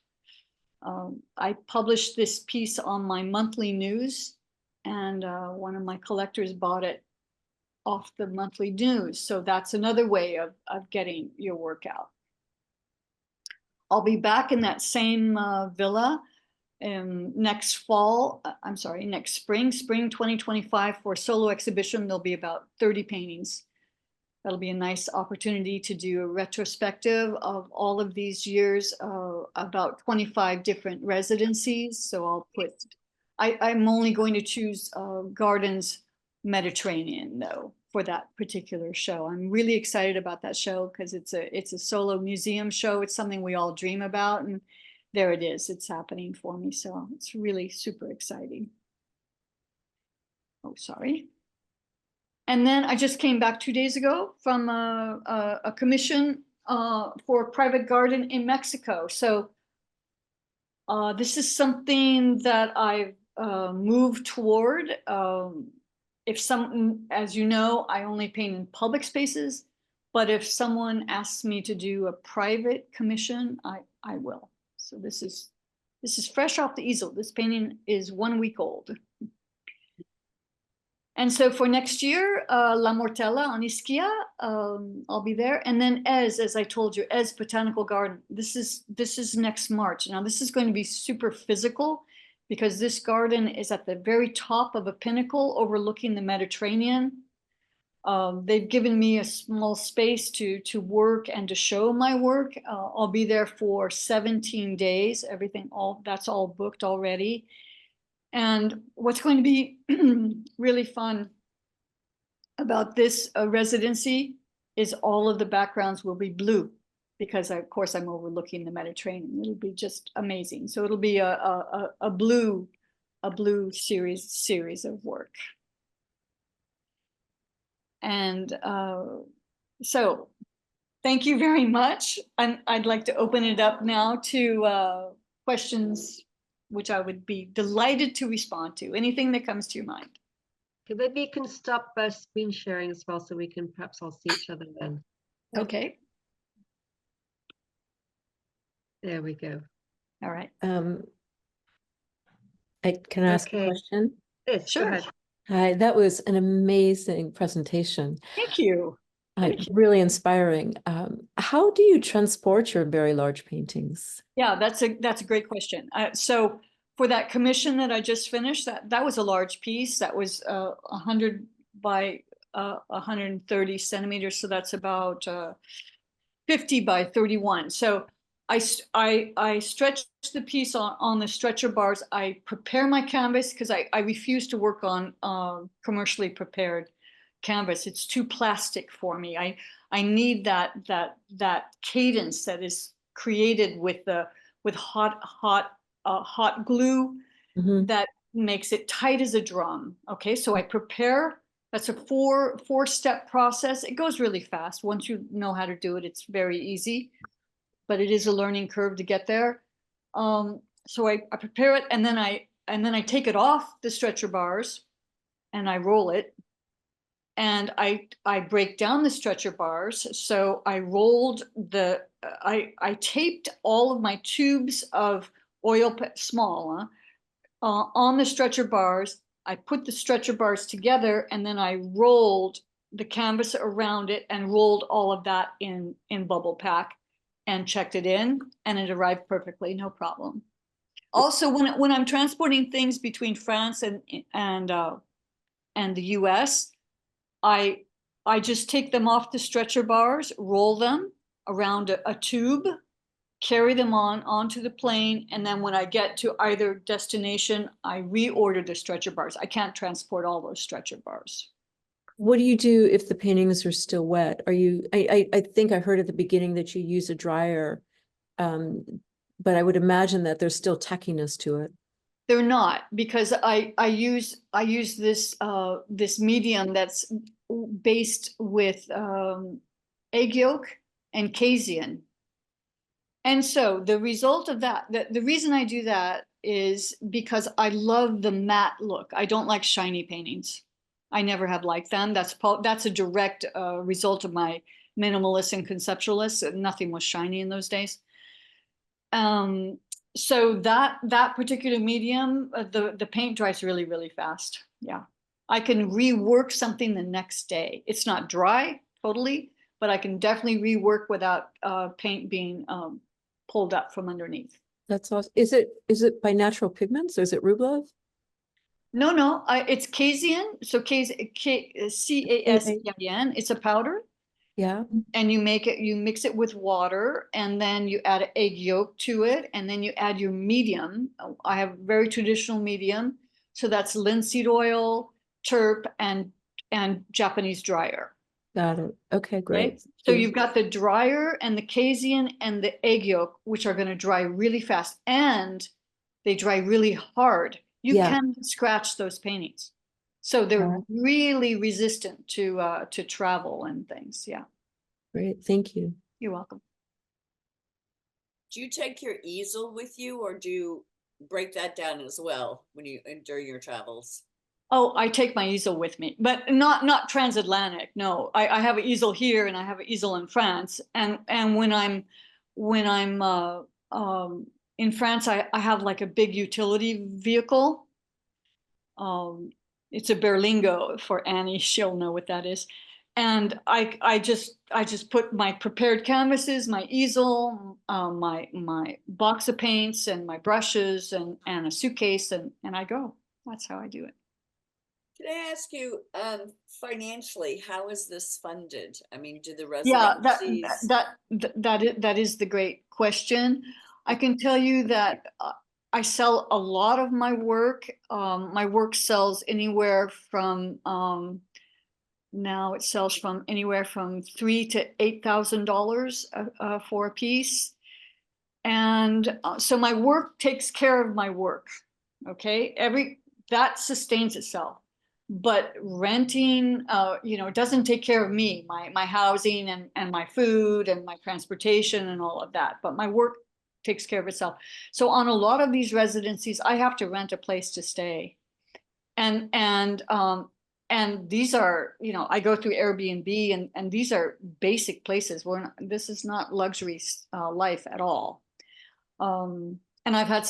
I published this piece on my monthly news, and one of my collectors bought it off the monthly news. So that's another way of getting your work out. I'll be back in that same villa next spring 2025 for a solo exhibition. There'll be about 30 paintings. That'll be a nice opportunity to do a retrospective of all of these years, about 25 different residencies. So I'm only going to choose Gardens Mediterranean though for that particular show. I'm really excited about that show because it's a solo museum show. It's something we all dream about, and there it is. It's happening for me. So it's really super exciting. Oh, sorry. And then I just came back 2 days ago from a commission for a private garden in Mexico. So this is something that I've moved toward. As you know, I only paint in public spaces, but if someone asks me to do a private commission, I will. So this is fresh off the easel. This painting is 1 week old. And so for next year, La Mortella on Ischia, I'll be there. And then as I told you, Botanical Garden. This is next March. Now this is going to be super physical because this garden is at the very top of a pinnacle overlooking the Mediterranean. They've given me a small space to work and to show my work. I'll be there for 17 days. That's all booked already. And what's going to be really fun about this residency is all of the backgrounds will be blue because of course I'm overlooking the Mediterranean. It'll be just amazing. So it'll be a blue series of work. And so thank you very much. And I'd like to open it up now to questions, which I would be delighted to respond to. Anything that comes to your mind. Okay, maybe you can stop screen sharing as well so we can perhaps all see each other then. Okay. There we go. All right. Can I ask a Okay. question? Yes, Sure. go ahead. Hi, that was an amazing presentation. Thank you. Thank you. Really inspiring. How do you transport your very large paintings? Yeah, that's a great question. So for that commission that I just finished, that was a large piece. That was 100 by 130 centimeters. So that's about 50 by 31. So I stretch the piece on the stretcher bars. I prepare my canvas because I refuse to work on commercially prepared canvas. It's too plastic for me. I need that cadence that is created with hot glue that makes it tight as a drum. Okay, so I prepare. That's a four-step process. It goes really fast. Once you know how to do it, it's very easy, but it is a learning curve to get there. So I prepare it, and then I take it off the stretcher bars and I roll it. And I break down the stretcher bars. So I rolled I taped all of my tubes of oil, small, on the stretcher bars. I put the stretcher bars together, and then I rolled the canvas around it and rolled all of that in bubble pack and checked it in, and it arrived perfectly, no problem. Also, when I'm transporting things between France and the US, I just take them off the stretcher bars, roll them around a tube, carry them onto the plane, and then when I get to either destination, I reorder the stretcher bars. I can't transport all those stretcher bars. What do you do if the paintings are still wet? Are you, I think I heard at the beginning that you use a dryer, but I would imagine that there's still tackiness to it. They're not, because I use this medium that's based with egg yolk and casein. And so the result of that, the reason I do that is because I love the matte look. I don't like shiny paintings. I never have liked them. That's a direct result of my minimalist and conceptualist. Nothing was shiny in those days. So that particular medium, the paint dries really, really fast. Yeah. I can rework something the next day. It's not dry totally, but I can definitely rework without paint being pulled up from underneath. That's awesome. Is it by natural pigments or is it Rublev? No, it's casein. So CASEIN. It's a powder. Yeah. And you mix it with water, and then you add egg yolk to it, and then you add your medium. I have very traditional medium. So that's linseed oil, terp, and Japanese dryer. Got it. Okay, great. Okay? So you've got the dryer and the casein and the egg yolk, which are going to dry really fast, and they dry really hard. You can scratch those paintings. So they're really resistant to travel and things. Yeah. Great. Thank you. You're welcome. Do you take your easel with you, or do you break that down as well during your travels? Oh, I take my easel with me, but not transatlantic. No, I have an easel here and I have an easel in France. And when I'm in France, I have like a big utility vehicle. It's a Berlingo for Annie. She'll know what that is. And I just put my prepared canvases, my easel, my box of paints and my brushes and a suitcase, and I go. That's how I do it. Can I ask you, financially, how is this funded? I mean, do the residencies? That is the great question. I can tell you that I sell a lot of my work. My work sells anywhere from now it sells from anywhere from $3,000 to $8,000 for a piece, and so my work takes care of my work. Okay, that sustains itself. But renting, it doesn't take care of me, my housing and my food and my transportation and all of that. But my work takes care of itself. So on a lot of these residencies, I have to rent a place to stay, and these are, I go through Airbnb, and these are basic places. This is not luxury life at all. And I've had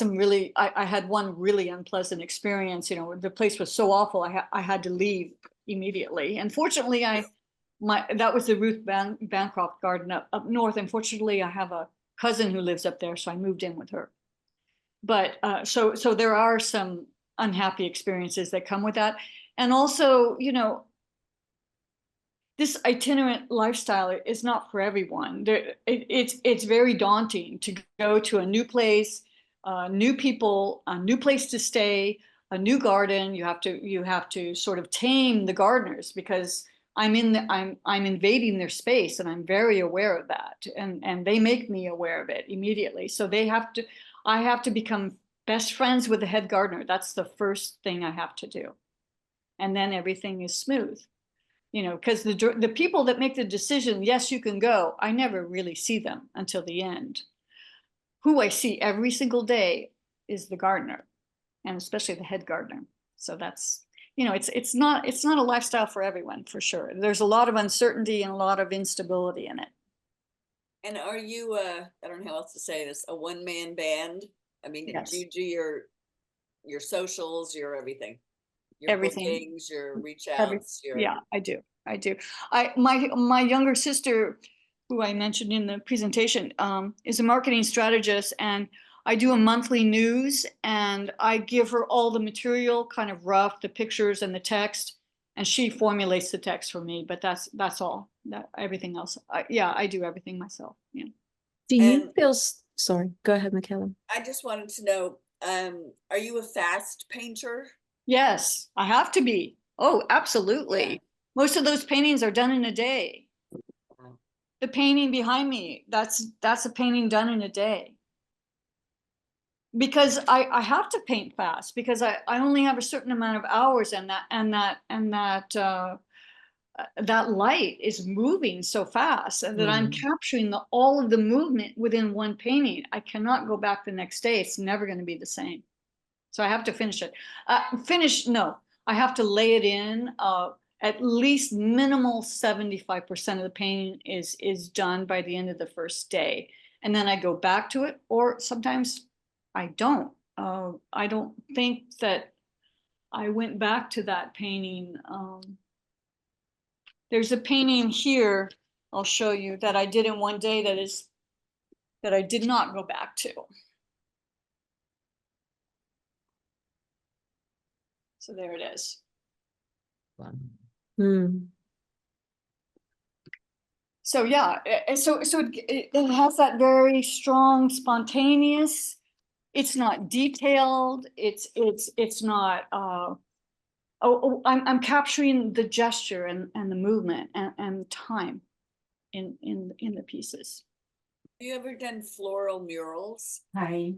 I had one really unpleasant experience. The place was so awful. I had to leave immediately. Unfortunately, that was the Ruth Bancroft Garden up north. Unfortunately, I have a cousin who lives up there, so I moved in with her. But so there are some unhappy experiences that come with that. And also, this itinerant lifestyle is not for everyone. It's very daunting to go to a new place, new people, a new place to stay, a new garden. You have to sort of tame the gardeners, because I'm invading their space, and I'm very aware of that, and they make me aware of it immediately. So I have to become best friends with the head gardener. That's the first thing I have to do, and then everything is smooth. Because the people that make the decision, yes, you can go, I never really see them until the end. Who I see every single day is the gardener, and especially the head gardener. So that's, it's not a lifestyle for everyone, for sure. There's a lot of uncertainty and a lot of instability in it. And are you, I don't know how else to say this, a one-man band? I mean, Yes. do you do your socials, your everything? Your Everything. bookings, your reach outs, Yeah, I do. My younger sister, who I mentioned in the presentation, is a marketing strategist, and I do a monthly news and I give her all the material, kind of rough, the pictures and the text, and she formulates the text for me, but that's all. Everything else, yeah, I do everything myself, yeah. Do you And- feel, sorry, go ahead, Michaela. I just wanted to know, are you a fast painter? Yes, I have to be. Oh, absolutely. Yeah. Most of those paintings are done in a day. Wow. The painting behind me, that's a painting done in a day. Because I have to paint fast because I only have a certain amount of hours, and that light is moving so fast and that I'm capturing all of the movement within one painting. I cannot go back the next day. It's never going to be the same. So I have to finish it. No, I have to lay it in. At least minimal 75% of the painting is done by the end of the first day. And then I go back to it, or sometimes I don't. I don't think that I went back to that painting. There's a painting here, I'll show you, that I did in one day that I did not go back to. So there it is. Hmm. So yeah, it has that very strong, spontaneous. It's not detailed. It's not. I'm capturing the gesture and the movement and time in the pieces. Have you ever done floral murals? Hi.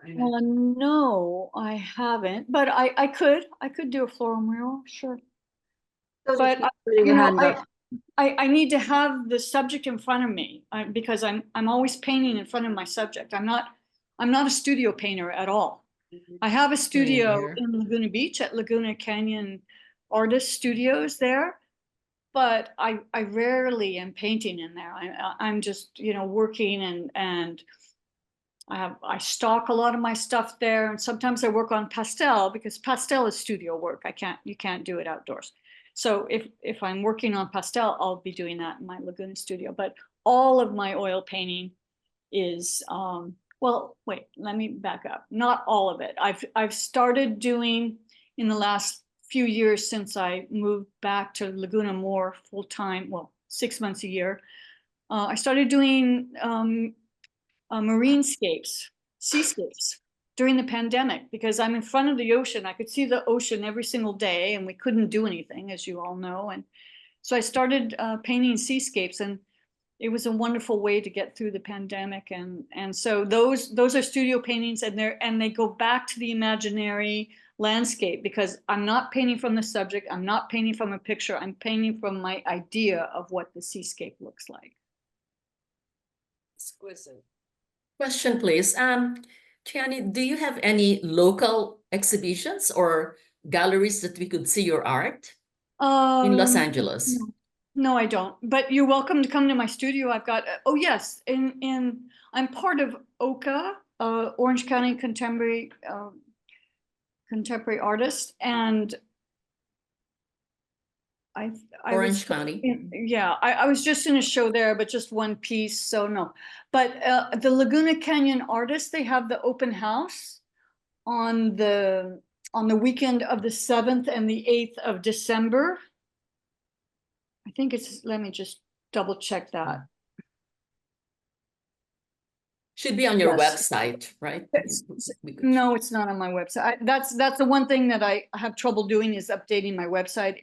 No, I haven't, but I could do a floral mural, sure. Those But keep putting you their know, hand up. I need to have the subject in front of me because I'm always painting in front of my subject. I'm not a studio painter at all. I have a studio Here. in Laguna Beach at Laguna Canyon Artist Studios there, but I rarely am painting in there. I'm just, you know, working and I stock a lot of my stuff there, and sometimes I work on pastel because pastel is studio work. You can't do it outdoors. So if I'm working on pastel, I'll be doing that in my Laguna studio. But all of my oil painting is well, wait, let me back up. Not all of it. I've started doing in the last few years since I moved back to Laguna more full time, well, 6 months a year. I started doing marinescapes, seascapes during the pandemic because I'm in front of the ocean. I could see the ocean every single day and we couldn't do anything, as you all know. And so I started painting seascapes, and it was a wonderful way to get through the pandemic. And so those are studio paintings, and they go back to the imaginary landscape because I'm not painting from the subject. I'm not painting from a picture. I'm painting from my idea of what the seascape looks like. Exquisite. Question, please. Gianne, do you have any local exhibitions or galleries that we could see your art in Los Angeles? No, I don't. But you're welcome to come to my studio. I've got, oh yes, I'm part of OCA, Orange County Contemporary Artist, and I Orange County. Yeah, I was just in a show there, but just one piece, so no. But the Laguna Canyon Artists, they have the open house on the weekend of the 7th and the 8th of December. I think let me just double check that. Should be on your Yes. website, right? No, it's not on my website. That's the one thing that I have trouble doing is updating my website.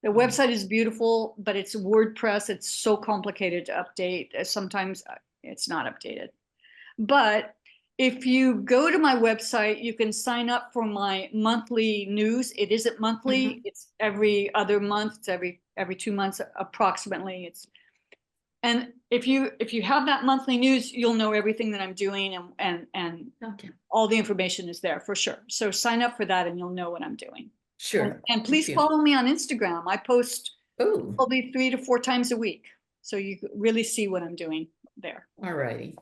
The website is beautiful, but it's WordPress. It's so complicated to update. Sometimes it's not updated. But if you go to my website, you can sign up for my monthly news. It isn't monthly. It's every other month. It's every 2 months approximately. And if you have that monthly news, you'll know everything that I'm doing, and Okay. all the information is there for sure. So sign up for that and you'll know what I'm doing. Sure. And please Thank you. follow me on Instagram. I post Oh, probably 3 to 4 times a week. So you really see what I'm doing there. all righty.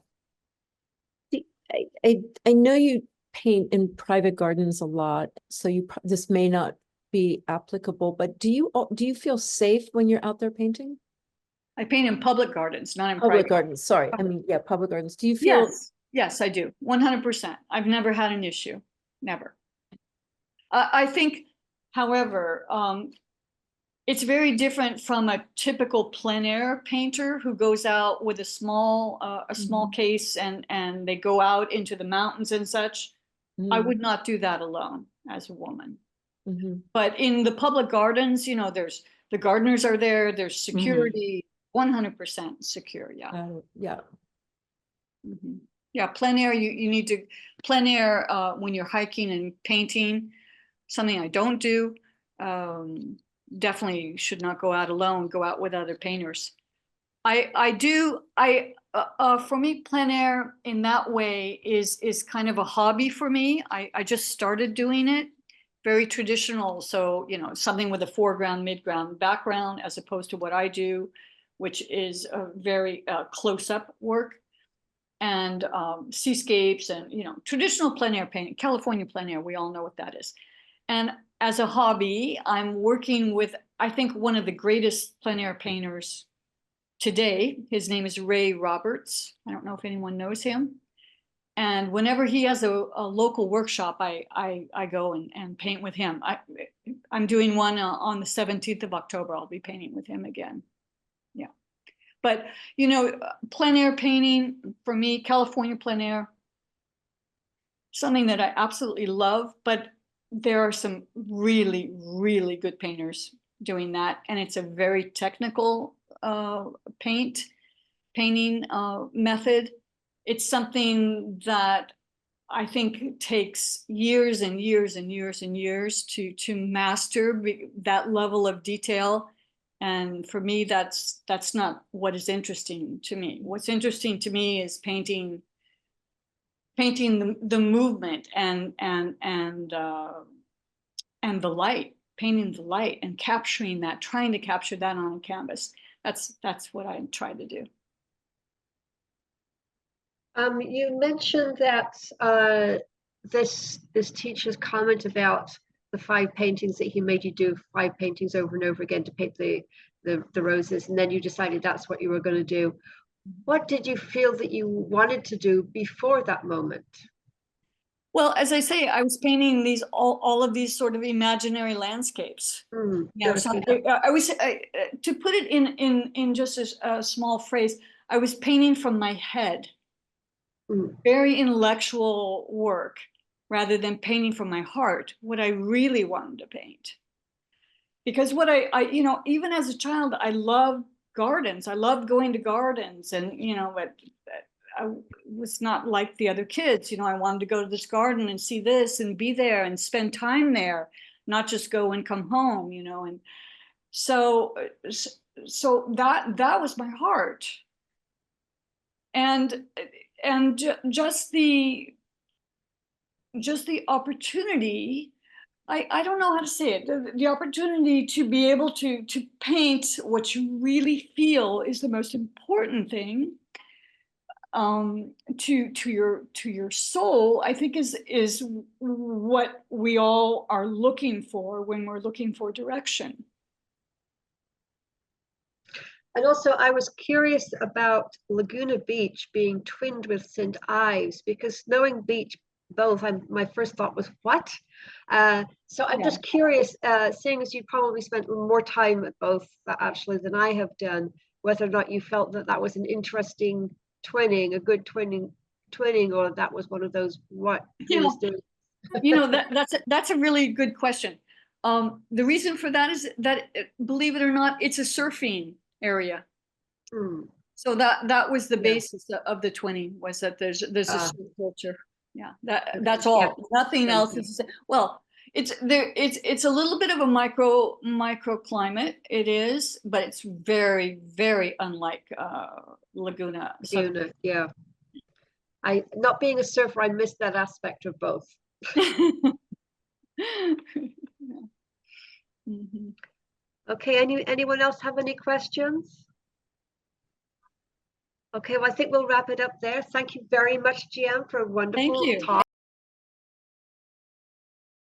I know you paint in private gardens a lot, so this may not be applicable, but do you feel safe when you're out there painting? I paint in public gardens, not in Public private. gardens, sorry, I mean, yeah, public gardens. Do you feel Yes, Yes, I do. 100%. I've never had an issue. Never. I think, however, it's very different from a typical plein air painter who goes out with a small case and they go out into the mountains and such. I would not do that alone as a woman. But in the public gardens, you know, there's the gardeners are there, there's security, 100% secure. Yeah. Yeah. Yeah, plein air, you need to plein air when you're hiking and painting, something I don't do. Definitely should not go out alone, go out with other painters. For me, plein air in that way is kind of a hobby for me. I just started doing it, very traditional. So, you know, something with a foreground, midground, background, as opposed to what I do, which is a very close-up work. And seascapes and, you know, traditional plein air painting, California plein air, we all know what that is. And as a hobby, I'm working with, I think, one of the greatest plein air painters today. His name is Ray Roberts. I don't know if anyone knows him. And whenever he has a local workshop, I go and paint with him. I'm doing one on the 17th of October. I'll be painting with him again. Yeah. But, you know, plein air painting, for me, California plein air, something that I absolutely love, but there are some really, really good painters doing that. And it's a very technical painting method. It's something that I think takes years and years and years and years to master that level of detail. And for me, that's not what is interesting to me. What's interesting to me is painting the movement and the light, painting the light and capturing that, trying to capture that on a canvas. That's what I try to do. You mentioned that this teacher's comment about the 5 paintings that he made you do 5 paintings over and over again to paint the roses, and then you decided that's what you were going to do. What did you feel that you wanted to do before that moment? Well, as I say, I was painting these all of these sort of imaginary landscapes. Yeah, so I was to put it in just a small phrase. I was painting from my head, very intellectual work, rather than painting from my heart, what I really wanted to paint. Because what I you know, even as a child, I loved gardens. I loved going to gardens, and you know, but I was not like the other kids. You know, I wanted to go to this garden and see this and be there and spend time there, not just go and come home. You know, and so that was my heart, and just the opportunity. I don't know how to say it. The opportunity to be able to paint what you really feel is the most important thing. To your soul, I think is what we all are looking for when we're looking for direction. And also, I was curious about Laguna Beach being twinned with St. Ives, because knowing beach both, my first thought was, what? So I'm just curious, seeing as you probably spent more time at both actually than I have done, whether or not you felt that that was an interesting twinning, a good twinning, or that was one of those, what he was doing. You know, that's a really good question. The reason for that is that, believe it or not, it's a surfing area. So that was the basis of the twinning, was that there's a surf culture. Yeah, that's all. Nothing else is. Well, it's a little bit of a microclimate. It is, but it's very, very unlike Laguna. Yeah. Not being a surfer, I missed that aspect of both. Okay, anyone else have any questions? Okay, well, I think we'll wrap it up there. Thank you very much, Gianne, for a wonderful talk.